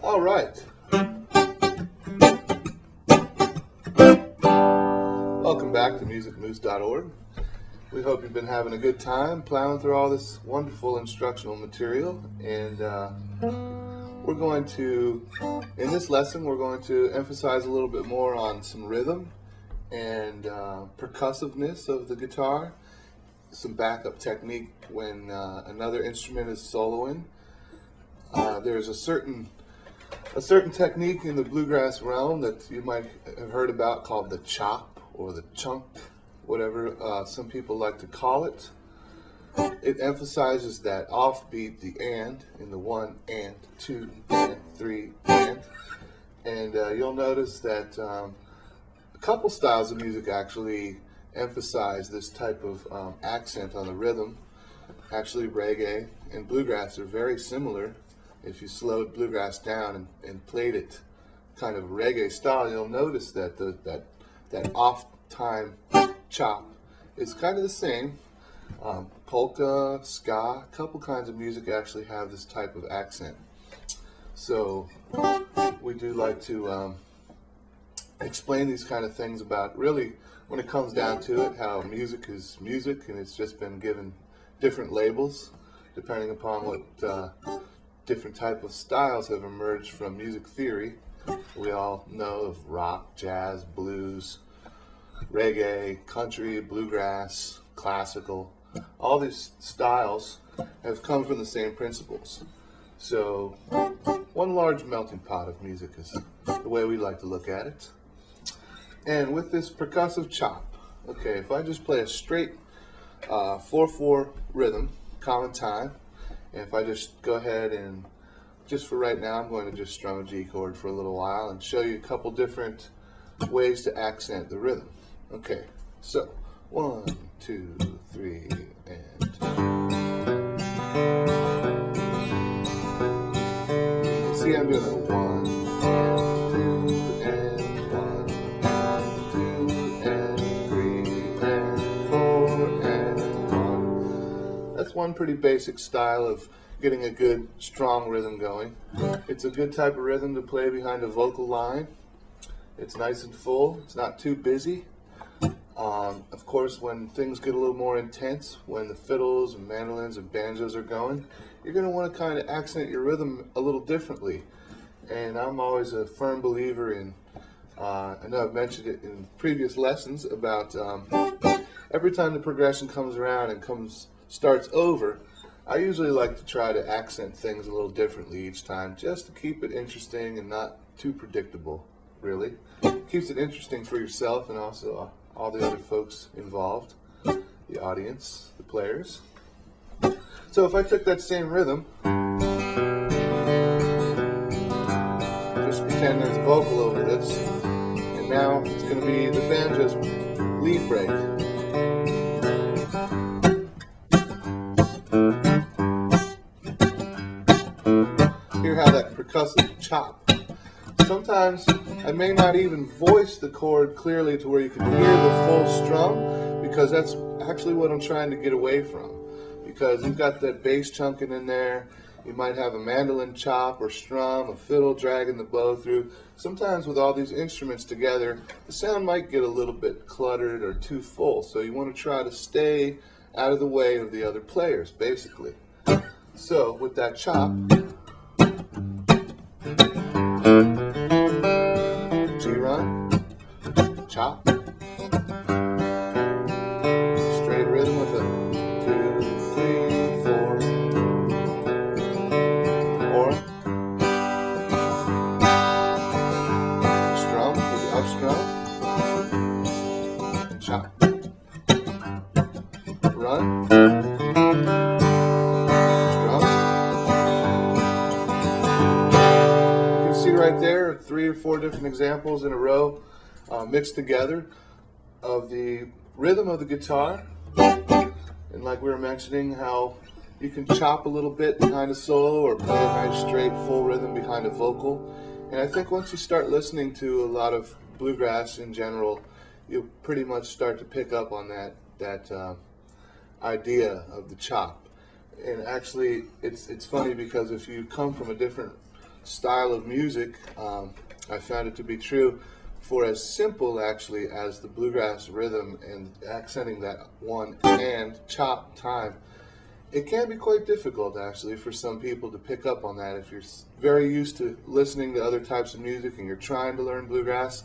All right. Welcome back to musicmoose.org. We hope you've been having a good time plowing through all this wonderful instructional material. And in this lesson, we're going to emphasize a little bit more on some rhythm and percussiveness of the guitar, some backup technique when another instrument is soloing. There's a certain technique in the bluegrass realm that you might have heard about called the chop or the chunk, whatever some people like to call it. It emphasizes that offbeat, the and, in the 1 and 2 and 3 and. And you'll notice that a couple styles of music actually emphasize this type of accent on the rhythm. Actually, reggae and bluegrass are very similar. If you slowed bluegrass down and played it kind of reggae style, you'll notice that that off time chop is kind of the same. Polka, ska, a couple kinds of music actually have this type of accent. So we do like to explain these kind of things about, really, when it comes down to it, how music is music, and it's just been given different labels depending upon what different type of styles have emerged from music theory. We all know of rock, jazz, blues, reggae, country, bluegrass, classical. All these styles have come from the same principles. So one large melting pot of music is the way we like to look at it. And with this percussive chop, okay, if I just play a straight 4/4 rhythm, common time, and if I just go ahead and, just for right now, I'm going to just strum a G chord for a little while and show you a couple different ways to accent the rhythm. Okay, so 1, 2, 3, and. See, I'm doing a 1 and 2 and 1 and 2 and 3 and 4 and 1. That's one pretty basic style of getting a good, strong rhythm going. It's a good type of rhythm to play behind a vocal line. It's nice and full. It's not too busy. Of course, when things get a little more intense, when the fiddles and mandolins and banjos are going, you're going to want to kind of accent your rhythm a little differently. And I'm always a firm believer in, I know I've mentioned it in previous lessons, about every time the progression comes around and starts over, I usually like to try to accent things a little differently each time, just to keep it interesting and not too predictable, really. Keeps it interesting for yourself and also all the other folks involved, the audience, the players. So if I took that same rhythm, just pretend there's a vocal over this, and now it's going to be the banjo's lead break. Hear how that percussive chop. Sometimes I may not even voice the chord clearly to where you can hear the full strum, because that's actually what I'm trying to get away from. Because you've got that bass chunking in there, you might have a mandolin chop or strum, a fiddle dragging the bow through. Sometimes with all these instruments together, the sound might get a little bit cluttered or too full, so you want to try to stay out of the way of the other players, basically. So with that chop, G run, chop, straight rhythm with a 2, 3, 4, or strum with the up strum, chop, run, strum. You can see right there 3 or 4 different examples in a row mixed together of the rhythm of the guitar, and like we were mentioning, how you can chop a little bit behind a solo or play a nice straight full rhythm behind a vocal. And I think once you start listening to a lot of bluegrass in general, you'll pretty much start to pick up on that idea of the chop. And actually, it's funny because if you come from a different style of music, I found it to be true for as simple actually as the bluegrass rhythm and accenting that one and chop time. It can be quite difficult actually for some people to pick up on that. If you're very used to listening to other types of music and you're trying to learn bluegrass,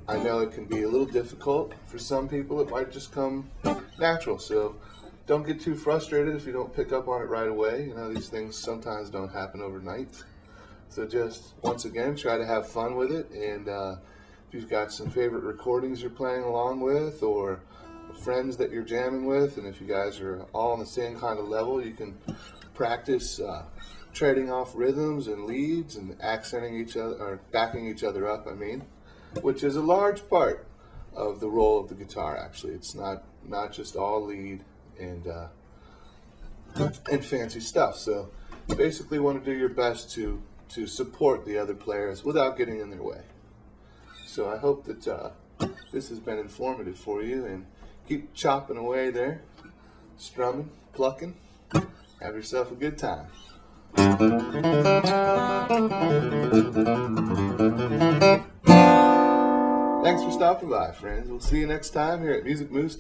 I know it can be a little difficult. For some people it might just come natural, so don't get too frustrated if you don't pick up on it right away. You know, these things sometimes don't happen overnight. So just, once again, try to have fun with it, and if you've got some favorite recordings you're playing along with, or friends that you're jamming with, and if you guys are all on the same kind of level, you can practice trading off rhythms and leads and accenting each other, or backing each other up, I mean, which is a large part of the role of the guitar, actually. It's not just all lead and fancy stuff. So basically want to do your best to support the other players without getting in their way. So I hope that this has been informative for you, and keep chopping away there, strumming, plucking. Have yourself a good time. Thanks for stopping by, friends. We'll see you next time here at Music Moose.